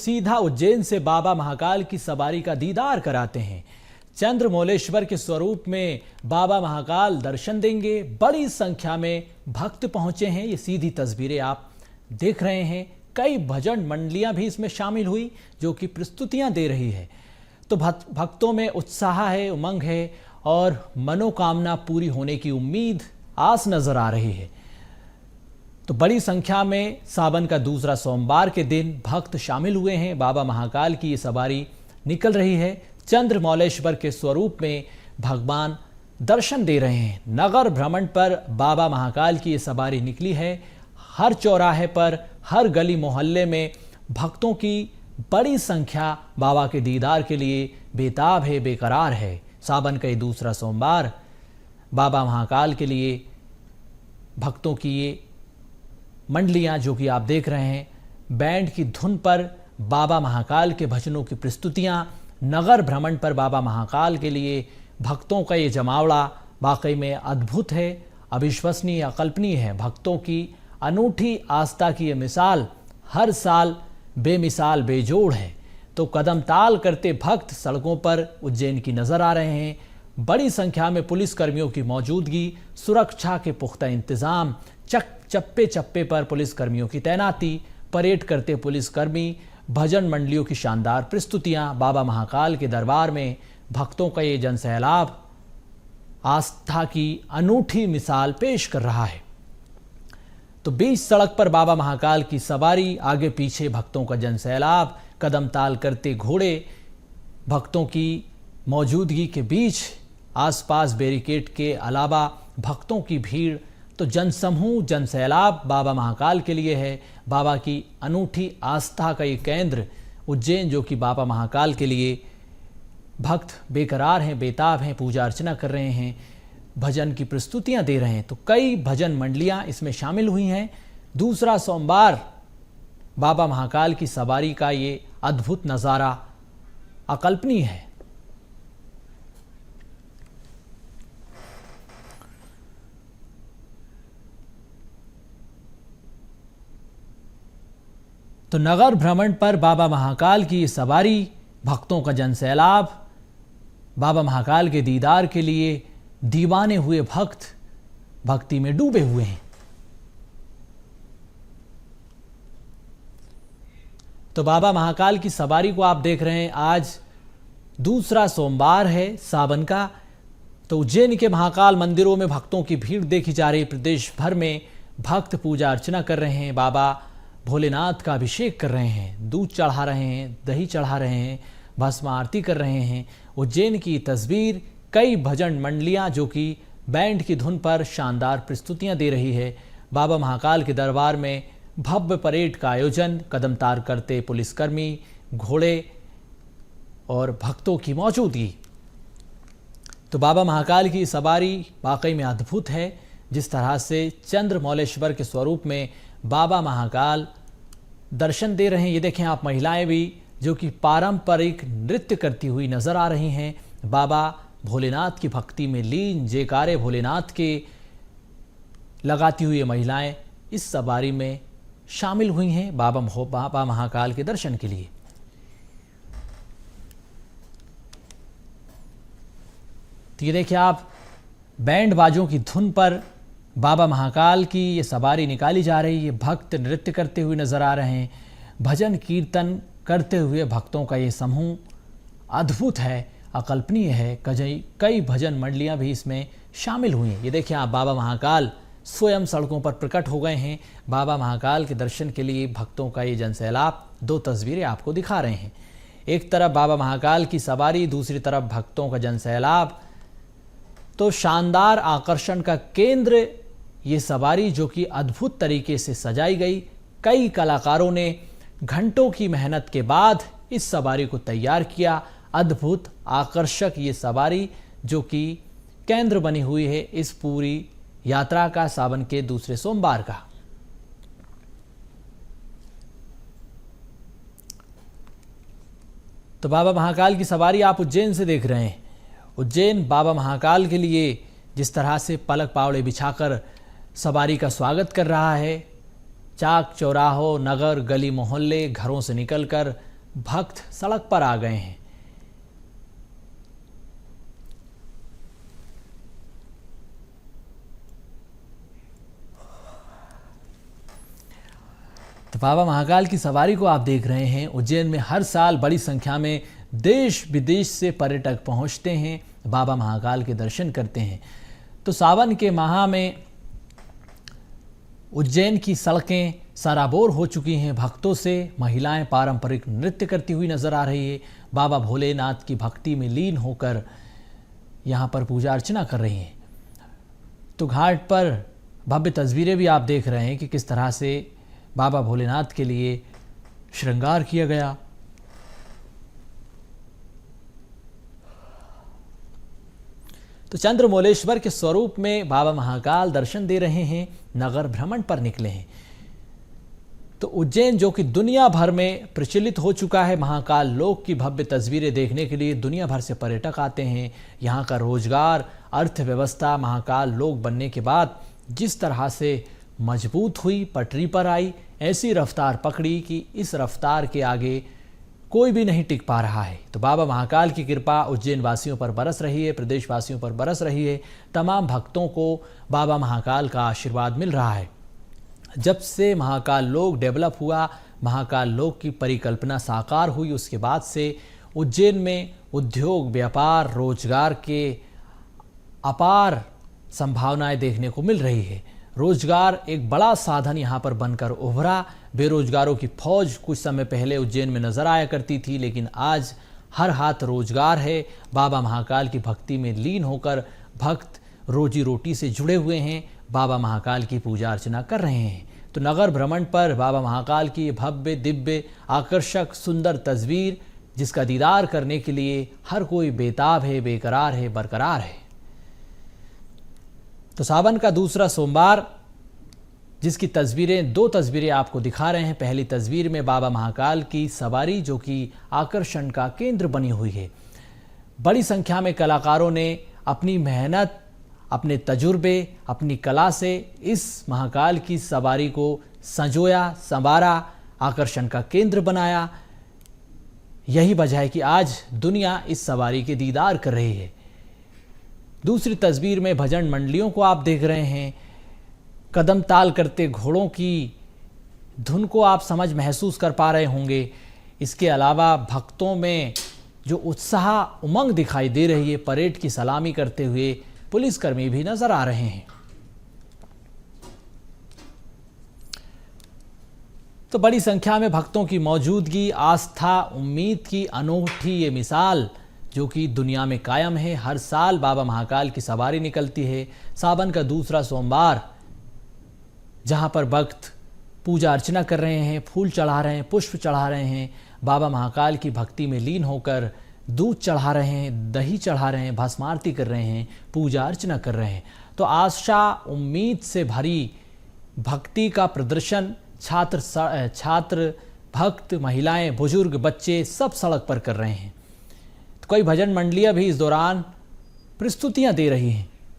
सीधा उज्जैन से बाबा महाकाल की सवारी का दीदार कराते हैं। चंद्रमौलेश्वर के स्वरूप में बाबा महाकाल दर्शन देंगे। बड़ी संख्या में भक्त पहुंचे हैं। ये सीधी तस्वीरें आप देख रहे हैं। कई भजन मंडलियां भी इसमें शामिल हुई जो कि प्रस्तुतियां दे रही है। तो भक्तों में उत्साह है, उमंग है और मनोकामना पूरी होने की उम्मीद, आस नजर आ रही है। तो बड़ी संख्या में सावन का दूसरा सोमवार के दिन भक्त शामिल हुए हैं। बाबा महाकाल की ये सवारी निकल रही है। चंद्रमौलेश्वर के स्वरूप में भगवान दर्शन दे रहे हैं। नगर भ्रमण पर बाबा महाकाल की ये सवारी निकली है। हर चौराहे पर, हर गली मोहल्ले में भक्तों की बड़ी संख्या बाबा के दीदार के लिए बेताब है, बेकरार है। सावन का ये दूसरा सोमवार बाबा महाकाल के लिए भक्तों की ये मंडलियां जो कि आप देख रहे हैं, बैंड की धुन पर बाबा महाकाल के भजनों की प्रस्तुतियां, नगर भ्रमण पर बाबा महाकाल के लिए भक्तों का ये जमावड़ा वाकई में अद्भुत है, अविश्वसनीय, अकल्पनीय है। भक्तों की अनूठी आस्था की ये मिसाल हर साल बेमिसाल, बेजोड़ है। तो कदम ताल करते भक्त सड़कों पर उज्जैन की नजर आ रहे हैं। बड़ी संख्या में पुलिस कर्मियों की मौजूदगी, सुरक्षा के पुख्ता इंतजाम, चप्पे चप्पे पर पुलिस कर्मियों की तैनाती, परेड करते पुलिसकर्मी, भजन मंडलियों की शानदार प्रस्तुतियां, बाबा महाकाल के दरबार में भक्तों का ये जनसैलाब आस्था की अनूठी मिसाल पेश कर रहा है। तो बीच सड़क पर बाबा महाकाल की सवारी, आगे पीछे भक्तों का जनसैलाब, कदम ताल करते घोड़े, भक्तों की मौजूदगी के बीच आसपास बैरिकेड के अलावा भक्तों की भीड़। तो जनसमूह, जनसैलाब बाबा महाकाल के लिए है। बाबा की अनूठी आस्था का ये केंद्र उज्जैन जो कि बाबा महाकाल के लिए भक्त बेकरार हैं, बेताब हैं, पूजा अर्चना कर रहे हैं, भजन की प्रस्तुतियां दे रहे हैं। तो कई भजन मंडलियां इसमें शामिल हुई हैं। दूसरा सोमवार बाबा महाकाल की सवारी का ये अद्भुत नज़ारा अकल्पनीय है। तो नगर भ्रमण पर बाबा महाकाल की सवारी, भक्तों का जनसैलाब, बाबा महाकाल के दीदार के लिए दीवाने हुए भक्त भक्ति में डूबे हुए हैं। तो बाबा महाकाल की सवारी को आप देख रहे हैं। आज दूसरा सोमवार है सावन का। तो उज्जैन के महाकाल मंदिरों में भक्तों की भीड़ देखी जा रही। प्रदेश भर में भक्त पूजा अर्चना कर रहे हैं, बाबा भोलेनाथ का अभिषेक कर रहे हैं, दूध चढ़ा रहे हैं, दही चढ़ा रहे हैं, भस्म आरती कर रहे हैं। उज्जैन की तस्वीर, कई भजन मंडलियां जो कि बैंड की धुन पर शानदार प्रस्तुतियां दे रही है। बाबा महाकाल के दरबार में भव्य परेड का आयोजन, कदम ताल करते पुलिसकर्मी, घोड़े और भक्तों की मौजूदगी। तो बाबा महाकाल की सवारी वाकई में अद्भुत है। जिस तरह से चंद्रमौलेश्वर के स्वरूप में बाबा महाकाल दर्शन दे रहे हैं। ये देखें आप, महिलाएं भी जो कि पारंपरिक नृत्य करती हुई नजर आ रही हैं। बाबा भोलेनाथ की भक्ति में लीन, जयकारे भोलेनाथ के लगाती हुई महिलाएं इस सवारी में शामिल हुई हैं बाबा महाकाल के दर्शन के लिए। तो ये देखिए आप, बैंड बाजों की धुन पर बाबा महाकाल की ये सवारी निकाली जा रही है। भक्त नृत्य करते हुए नजर आ रहे हैं। भजन कीर्तन करते हुए भक्तों का ये समूह अद्भुत है, अकल्पनीय है। कई भजन मंडलियां भी इसमें शामिल हुई हैं। ये देखिए आप, बाबा महाकाल स्वयं सड़कों पर प्रकट हो गए हैं। बाबा महाकाल के दर्शन के लिए भक्तों का ये जनसैलाब, दो तस्वीरें आपको दिखा रहे हैं। एक तरफ बाबा महाकाल की सवारी, दूसरी तरफ भक्तों का जनसैलाब। तो शानदार आकर्षण का केंद्र ये सवारी जो कि अद्भुत तरीके से सजाई गई। कई कलाकारों ने घंटों की मेहनत के बाद इस सवारी को तैयार किया। अद्भुत, आकर्षक ये सवारी जो कि केंद्र बनी हुई है इस पूरी यात्रा का, सावन के दूसरे सोमवार का। तो बाबा महाकाल की सवारी आप उज्जैन से देख रहे हैं। उज्जैन बाबा महाकाल के लिए जिस तरह से पलक पावड़े बिछाकर सवारी का स्वागत कर रहा है। चाक चौराहों, नगर, गली मोहल्ले, घरों से निकलकर भक्त सड़क पर आ गए हैं। तो बाबा महाकाल की सवारी को आप देख रहे हैं। उज्जैन में हर साल बड़ी संख्या में देश विदेश से पर्यटक पहुंचते हैं, बाबा महाकाल के दर्शन करते हैं। तो सावन के माह में उज्जैन की सड़कें सराबोर हो चुकी हैं भक्तों से। महिलाएं पारंपरिक नृत्य करती हुई नजर आ रही है। बाबा भोलेनाथ की भक्ति में लीन होकर यहाँ पर पूजा अर्चना कर रही हैं। तो घाट पर भव्य तस्वीरें भी आप देख रहे हैं कि किस तरह से बाबा भोलेनाथ के लिए श्रृंगार किया गया। तो चंद्रमौलेश्वर के स्वरूप में बाबा महाकाल दर्शन दे रहे हैं, नगर भ्रमण पर निकले हैं। तो उज्जैन जो कि दुनिया भर में प्रचलित हो चुका है, महाकाल लोक की भव्य तस्वीरें देखने के लिए दुनिया भर से पर्यटक आते हैं। यहाँ का रोजगार, अर्थव्यवस्था महाकाल लोक बनने के बाद जिस तरह से मजबूत हुई, पटरी पर आई, ऐसी रफ्तार पकड़ी कि इस रफ्तार के आगे कोई भी नहीं टिक पा रहा है। तो बाबा महाकाल की कृपा उज्जैन वासियों पर बरस रही है, प्रदेश वासियों पर बरस रही है। तमाम भक्तों को बाबा महाकाल का आशीर्वाद मिल रहा है। जब से महाकाल लोक डेवलप हुआ, महाकाल लोक की परिकल्पना साकार हुई, उसके बाद से उज्जैन में उद्योग, व्यापार, रोजगार के अपार संभावनाएं देखने को मिल रही है। रोजगार एक बड़ा साधन यहाँ पर बनकर उभरा। बेरोजगारों की फौज कुछ समय पहले उज्जैन में नजर आया करती थी, लेकिन आज हर हाथ रोजगार है। बाबा महाकाल की भक्ति में लीन होकर भक्त रोजी रोटी से जुड़े हुए हैं, बाबा महाकाल की पूजा अर्चना कर रहे हैं। तो नगर भ्रमण पर बाबा महाकाल की भव्य, दिव्य, आकर्षक, सुंदर तस्वीर, जिसका दीदार करने के लिए हर कोई बेताब है, बेकरार है, बरकरार है। तो सावन का दूसरा सोमवार, जिसकी तस्वीरें, दो तस्वीरें आपको दिखा रहे हैं। पहली तस्वीर में बाबा महाकाल की सवारी जो कि आकर्षण का केंद्र बनी हुई है। बड़ी संख्या में कलाकारों ने अपनी मेहनत, अपने तजुर्बे, अपनी कला से इस महाकाल की सवारी को संजोया, संवारा, आकर्षण का केंद्र बनाया। यही वजह है कि आज दुनिया इस सवारी के दीदार कर रही है। दूसरी तस्वीर में भजन मंडलियों को आप देख रहे हैं। कदम ताल करते घोड़ों की धुन को आप समझ महसूस कर पा रहे होंगे। इसके अलावा भक्तों में जो उत्साह, उमंग दिखाई दे रही है, परेड की सलामी करते हुए पुलिसकर्मी भी नजर आ रहे हैं। तो बड़ी संख्या में भक्तों की मौजूदगी, आस्था, उम्मीद की अनूठी ये मिसाल जो कि दुनिया में कायम है। हर साल बाबा महाकाल की सवारी निकलती है। सावन का दूसरा सोमवार, जहां पर भक्त पूजा अर्चना कर रहे हैं, फूल चढ़ा रहे हैं, पुष्प चढ़ा रहे हैं, बाबा महाकाल की भक्ति में लीन होकर दूध चढ़ा रहे हैं, दही चढ़ा रहे हैं, भस्म आरती कर रहे हैं, पूजा अर्चना कर रहे हैं। तो आशा, उम्मीद से भरी भक्ति का प्रदर्शन छात्र, भक्त, महिलाएं, बुजुर्ग, बच्चे सब सड़क पर कर रहे हैं। तो कई भजन मंडलियां भी इस दौरान प्रस्तुतियां दे रही हैं।